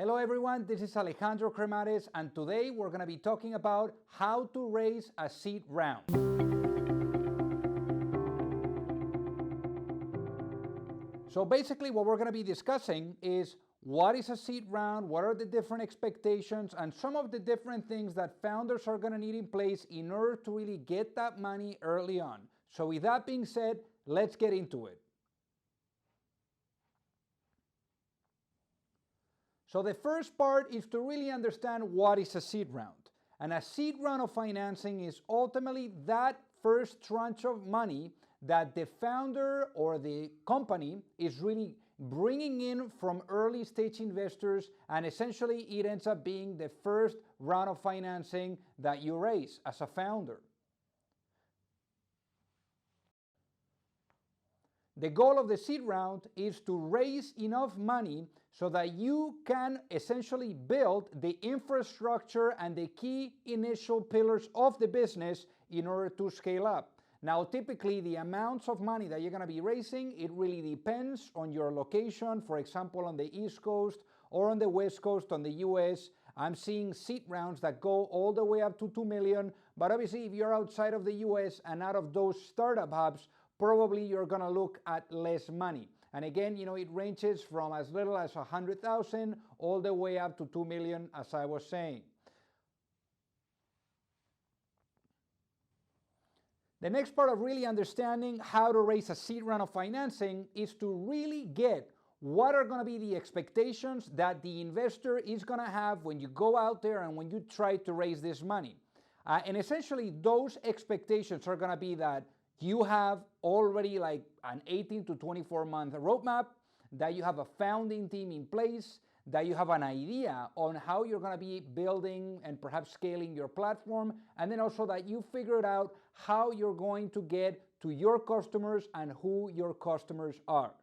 Hello everyone, this is Alejandro Cremades, and today we're going to be talking about how to raise a seed round. So basically what we're going to be discussing is what is a seed round, what are the different expectations, and some of the different things that founders are going to need in place in order to really get that money early on. So with that being said, let's get into it. So the first part is to really understand what is a seed round. And a seed round of financing is ultimately that first tranche of money that the founder or the company is really bringing in from early stage investors, and essentially it ends up being the first round of financing that you raise as a founder. The goal of the seed round is to raise enough money so that you can essentially build the infrastructure and the key initial pillars of the business in order to scale up. Now, typically the amounts of money that you're going to be raising, it really depends on your location. For example, on the East Coast or on the West Coast on the US, I'm seeing seed rounds that go all the way up to 2 million. But obviously, if you're outside of the US and out of those startup hubs, probably you're going to look at less money. And again, it ranges from as little as 100,000 all the way up to 2 million, as I was saying. The next part of really understanding how to raise a seed round of financing is to really get what are going to be the expectations that the investor is going to have when you go out there and when you try to raise this money. And essentially, those expectations are going to be that you have already like an 18 to 24 month roadmap, that you have a founding team in place, that you have an idea on how you're going to be building and perhaps scaling your platform, and then also that you figured out how you're going to get to your customers and who your customers are.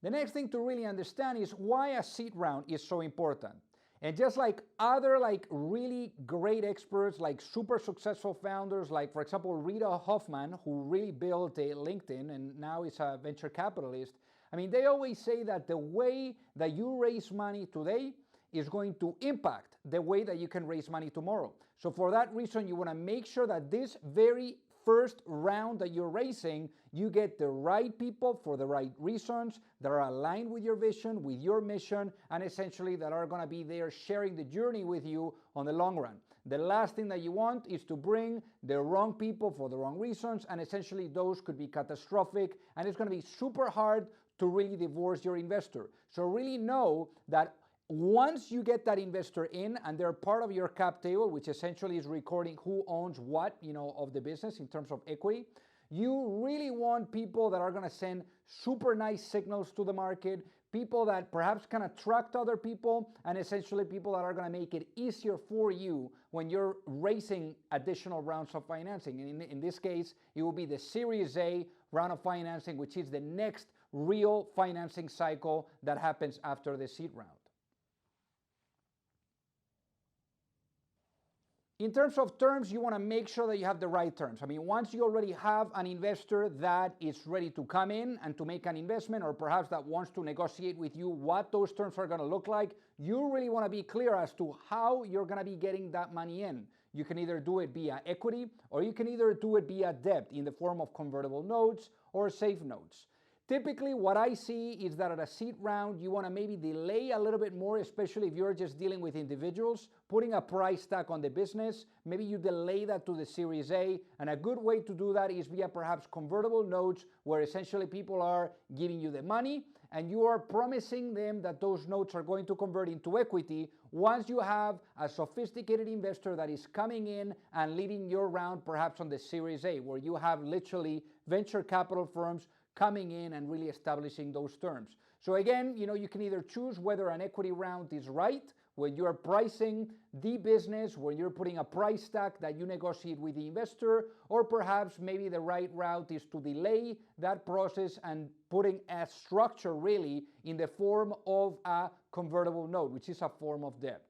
The next thing to really understand is why a seed round is so important. And just like other really great experts, like super successful founders, like for example, Rita Hoffman, who really built LinkedIn and now is a venture capitalist. I mean, they always say that the way that you raise money today is going to impact the way that you can raise money tomorrow. So for that reason, you want to make sure that this very first round that you're raising, you get the right people for the right reasons that are aligned with your vision, with your mission, and essentially that are going to be there sharing the journey with you on the long run. The last thing that you want is to bring the wrong people for the wrong reasons, and essentially those could be catastrophic, and it's going to be super hard to really divorce your investor. So really know that once you get that investor in and they're part of your cap table, which essentially is recording who owns what, of the business in terms of equity, you really want people that are going to send super nice signals to the market, people that perhaps can attract other people, and essentially people that are going to make it easier for you when you're raising additional rounds of financing. And in this case, it will be the Series A round of financing, which is the next real financing cycle that happens after the seed round. In terms of terms, you want to make sure that you have the right terms. I mean, once you already have an investor that is ready to come in and to make an investment, or perhaps that wants to negotiate with you what those terms are going to look like, you really want to be clear as to how you're going to be getting that money in. You can either do it via equity, or you can either do it via debt in the form of convertible notes or safe notes. Typically, what I see is that at a seed round, you want to maybe delay a little bit more, especially if you're just dealing with individuals, putting a price tag on the business. Maybe you delay that to the Series A, and a good way to do that is via perhaps convertible notes, where essentially people are giving you the money, and you are promising them that those notes are going to convert into equity once you have a sophisticated investor that is coming in and leading your round perhaps on the Series A, where you have literally venture capital firms coming in and really establishing those terms. So again, you can either choose whether an equity round is right when you're pricing the business, when you're putting a price tag that you negotiate with the investor, or perhaps maybe the right route is to delay that process and putting a structure really in the form of a convertible note, which is a form of debt.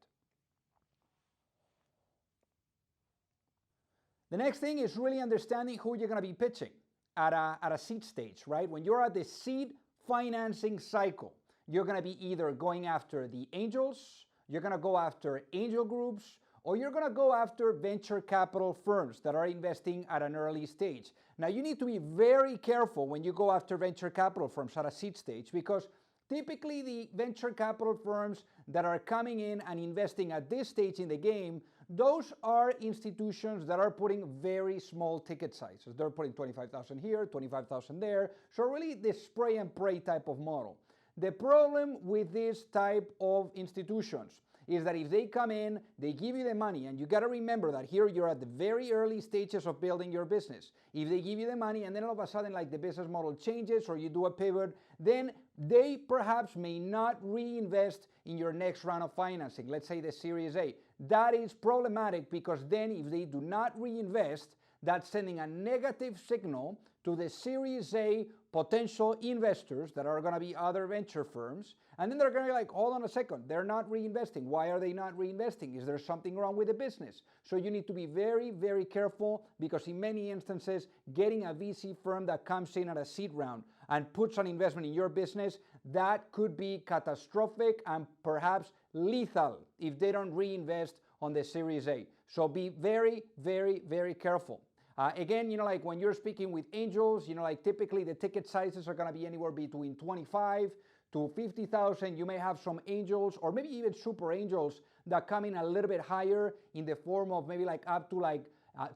The next thing is really understanding who you're going to be pitching at a seed stage, right? When you're at the seed financing cycle. You're going to be either going after the angels, you're going to go after angel groups, or you're going to go after venture capital firms that are investing at an early stage. Now, you need to be very careful when you go after venture capital firms at a seed stage, because typically the venture capital firms that are coming in and investing at this stage in the game, those are institutions that are putting very small ticket sizes. They're putting 25,000 here, 25,000 there. So really the spray and pray type of model. The problem with this type of institutions is that if they come in, they give you the money, and you got to remember that here you're at the very early stages of building your business. If they give you the money and then all of a sudden like the business model changes or you do a pivot, then they perhaps may not reinvest in your next round of financing, let's say the Series A. That is problematic, because then if they do not reinvest, that's sending a negative signal to the Series A potential investors that are going to be other venture firms. And then they're going to be like, hold on a second, they're not reinvesting. Why are they not reinvesting? Is there something wrong with the business? So you need to be very, very careful, because in many instances, getting a VC firm that comes in at a seed round and puts an investment in your business, that could be catastrophic and perhaps lethal if they don't reinvest on the Series A. So be very, very, very careful. Again, like when you're speaking with angels, like typically the ticket sizes are going to be anywhere between 25 to 50,000. You may have some angels or maybe even super angels that come in a little bit higher in the form of maybe like up to like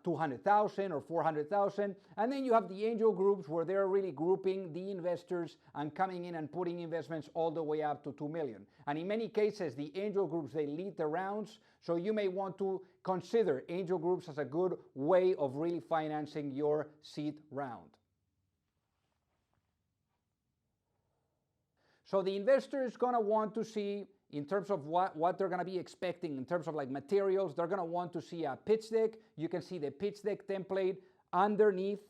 200,000 or 400,000. And then you have the angel groups where they're really grouping the investors and coming in and putting investments all the way up to 2 million. And in many cases, the angel groups, they lead the rounds. So you may want to consider angel groups as a good way of really financing your seed round. So the investor is going to want to see, in terms of what they're going to be expecting in terms of like materials, they're going to want to see a pitch deck. You can see the pitch deck template underneath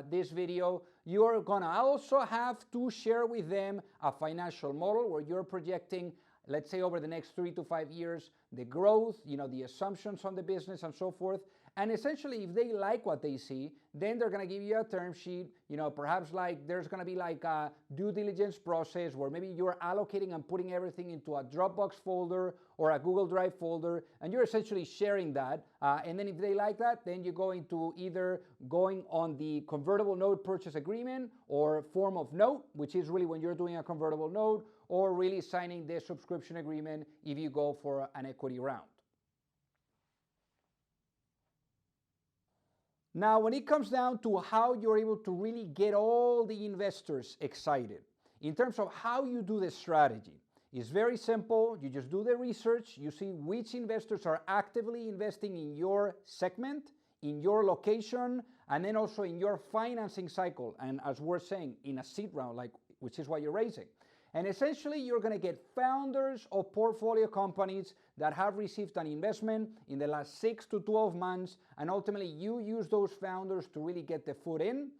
this video. You're going to also have to share with them a financial model where you're projecting, let's say over the next 3 to 5 years, the growth, the assumptions on the business and so forth. And essentially, if they like what they see, then they're going to give you a term sheet, perhaps like there's going to be like a due diligence process where maybe you're allocating and putting everything into a Dropbox folder or a Google Drive folder, and you're essentially sharing that. And then if they like that, then you go into either going on the convertible note purchase agreement or form of note, which is really when you're doing a convertible note, or really signing the subscription agreement if you go for an equity round. Now, when it comes down to how you're able to really get all the investors excited, in terms of how you do the strategy, it's very simple. You just do the research, you see which investors are actively investing in your segment, in your location, and then also in your financing cycle. And as we're saying, in a seed round, which is what you're raising. And essentially, you're going to get founders of portfolio companies that have received an investment in the last 6 to 12 months. And ultimately, you use those founders to really get the foot in.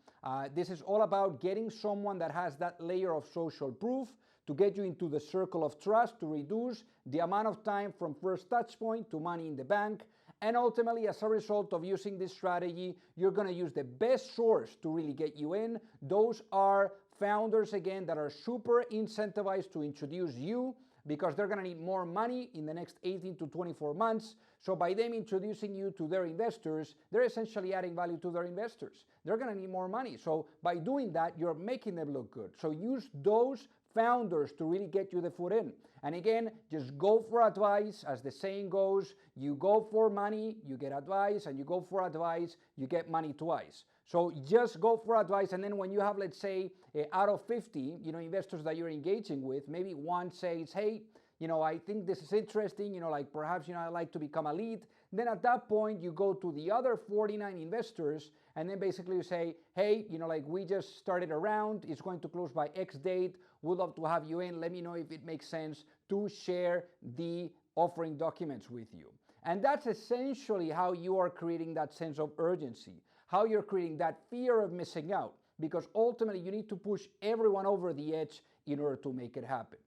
This is all about getting someone that has that layer of social proof to get you into the circle of trust, to reduce the amount of time from first touch point to money in the bank. And ultimately, as a result of using this strategy, you're going to use the best source to really get you in. Those are founders, again, that are super incentivized to introduce you, because they're going to need more money in the next 18 to 24 months. So by them introducing you to their investors, they're essentially adding value to their investors. They're going to need more money. So by doing that, you're making them look good. So use those founders to really get you the foot in. And again, just go for advice. As the saying goes, you go for money, you get advice, and you go for advice, you get money twice. So just go for advice, and then when you have, let's say, out of 50, investors that you're engaging with, maybe one says, hey, I think this is interesting, perhaps, I'd like to become a lead. Then at that point, you go to the other 49 investors, and then basically you say, hey, we just started a round, it's going to close by X date, would love to have you in, let me know if it makes sense to share the offering documents with you. And that's essentially how you are creating that sense of urgency, how you're creating that fear of missing out, because ultimately you need to push everyone over the edge in order to make it happen.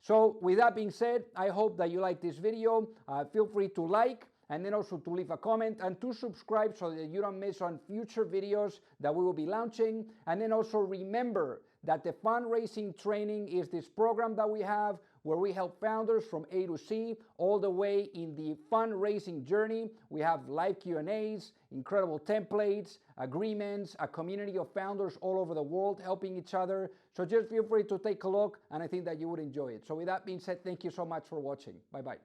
So with that being said, I hope that you like this video. Feel free to like, and then also to leave a comment and to subscribe so that you don't miss on future videos that we will be launching. And then also remember that the fundraising training is this program that we have where we help founders from A to Z all the way in the fundraising journey. We have live Q&As, incredible templates, agreements, a community of founders all over the world helping each other. So just feel free to take a look, and I think that you would enjoy it. So with that being said, thank you so much for watching. Bye-bye.